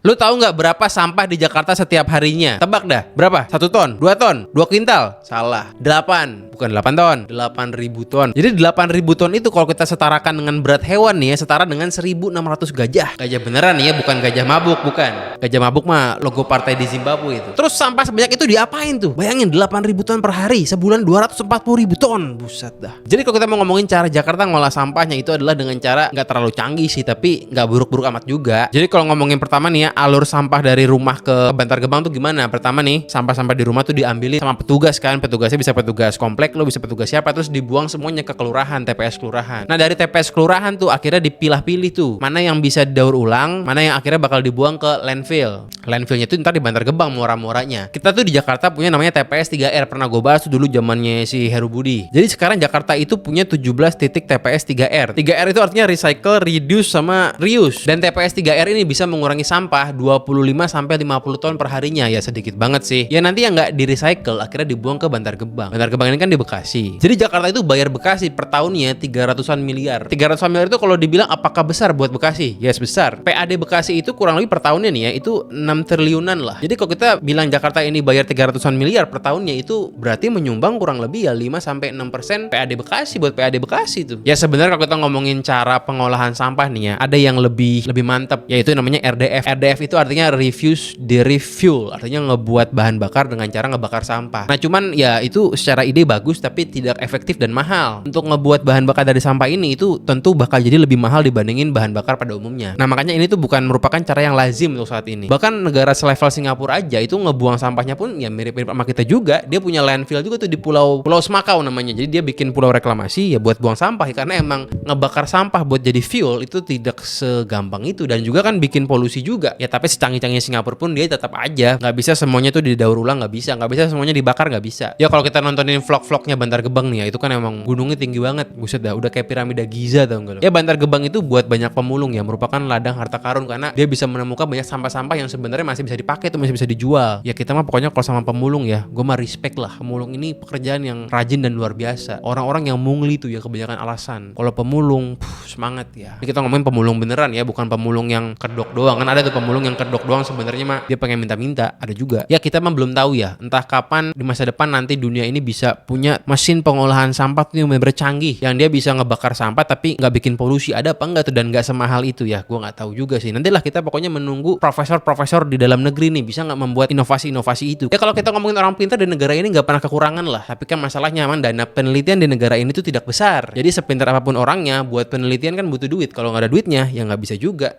Lu tahu nggak berapa sampah di Jakarta setiap harinya? Tebak dah, berapa? 1 ton? 2 ton? 2 kuintal? Salah. 8. Bukan 8 ton. 8.000 ton. Jadi 8.000 ton itu kalau kita setarakan dengan berat hewan nih ya, setara dengan 1.600 gajah. Gajah beneran nih ya, bukan gajah mabuk, bukan. Gajah mabuk mah logo partai di Zimbabwe itu. Terus sampah sebanyak itu diapain tuh? Bayangin 8.000 ton per hari, sebulan 240.000 ton. Buset dah. Jadi kalau kita mau ngomongin cara Jakarta ngolah sampahnya, itu adalah dengan cara nggak terlalu canggih sih, tapi nggak buruk-buruk amat juga. Jadi kalau ngomongin pertama nih ya, alur sampah dari rumah ke Bantar Gebang tuh gimana? Pertama nih, sampah-sampah di rumah tuh diambilin sama petugas kan. Petugasnya bisa petugas komplek, lo bisa petugas siapa, terus dibuang semuanya ke kelurahan, TPS kelurahan. Nah, dari TPS kelurahan tuh akhirnya dipilah-pilih tuh, mana yang bisa didaur ulang, mana yang akhirnya bakal dibuang ke landfill. Landfillnya tuh ntar di Bantar Gebang muara-muaranya. Kita tuh di Jakarta punya namanya TPS 3R, pernah gue bahas tuh dulu zamannya si Heru Budi. Jadi sekarang Jakarta itu punya 17 titik TPS 3R. 3R itu artinya recycle, reduce, sama reuse. Dan TPS 3R ini bisa mengurangi sampah 25-50 ton per harinya. Ya sedikit banget sih. Ya nanti yang nggak di-recycle akhirnya dibuang ke Bantar Gebang. Bantar Gebang ini kan di Bekasi. Jadi Jakarta itu bayar Bekasi per tahunnya 300-an miliar. 300-an miliar itu kalau dibilang apakah besar buat Bekasi? Yes, besar. PAD Bekasi itu kurang lebih per tahunnya nih ya, itu 6 triliunan lah. Jadi kalau kita bilang Jakarta ini bayar 300-an miliar per tahunnya, itu berarti menyumbang kurang lebih ya 5-6% PAD Bekasi buat PAD Bekasi tuh. Ya sebenarnya kalau kita ngomongin cara pengolahan sampah nih ya, ada yang lebih mantap, yaitu namanya RDF. RDF itu artinya refuse derived fuel, artinya ngebuat bahan bakar dengan cara ngebakar sampah. Nah cuman ya itu secara ide bagus tapi tidak efektif dan mahal. Untuk ngebuat bahan bakar dari sampah ini itu tentu bakal jadi lebih mahal dibandingin bahan bakar pada umumnya. Nah makanya ini tuh bukan merupakan cara yang lazim untuk saat ini. Bahkan negara selevel Singapura aja itu ngebuang sampahnya pun ya mirip-mirip sama kita juga. Dia punya landfill juga tuh di Pulau Semakau namanya. Jadi dia bikin pulau reklamasi ya buat buang sampah ya, karena emang ngebakar sampah buat jadi fuel itu tidak segampang itu, dan juga kan bikin polusi juga. Ya tapi secanggih-canggih Singapura pun dia tetap aja nggak bisa semuanya tuh didaur ulang, nggak bisa semuanya dibakar, nggak bisa. Ya kalau kita nontonin vlog-vlognya Bantar Gebang nih ya, itu kan emang gunungnya tinggi banget. Buset dah, udah kayak piramida Giza tau gak lo. Ya Bantar Gebang itu buat banyak pemulung ya, merupakan ladang harta karun karena dia bisa menemukan banyak sampah-sampah yang sebenarnya masih bisa dipakai tuh, masih bisa dijual. Ya kita mah pokoknya kalau sama pemulung ya, gue mah respect lah. Pemulung ini pekerjaan yang rajin dan luar biasa. Orang-orang yang mungli tuh ya kebanyakan alasan. Kalau pemulung semangat ya. Ini kita ngomongin pemulung beneran ya, bukan pemulung yang kedok doang. Kan ada tuh pemulung yang kedok doang sebenarnya mah dia pengen minta-minta, ada juga. Ya kita mah belum tahu ya, entah kapan di masa depan nanti dunia ini bisa punya mesin pengolahan sampah tuh yang bener-bener canggih, yang dia bisa ngebakar sampah tapi nggak bikin polusi. Ada apa enggak tuh, dan nggak semahal itu ya, gue nggak tahu juga sih. Nantilah kita pokoknya menunggu profesor-profesor di dalam negeri nih bisa nggak membuat inovasi-inovasi itu. Ya kalau kita ngomongin orang pintar di negara ini nggak pernah kekurangan lah, tapi kan masalahnya emang dana penelitian di negara ini tuh tidak besar. Jadi sepintar apapun orangnya, buat penelitian kan butuh duit. Kalau nggak ada duitnya ya nggak bisa juga.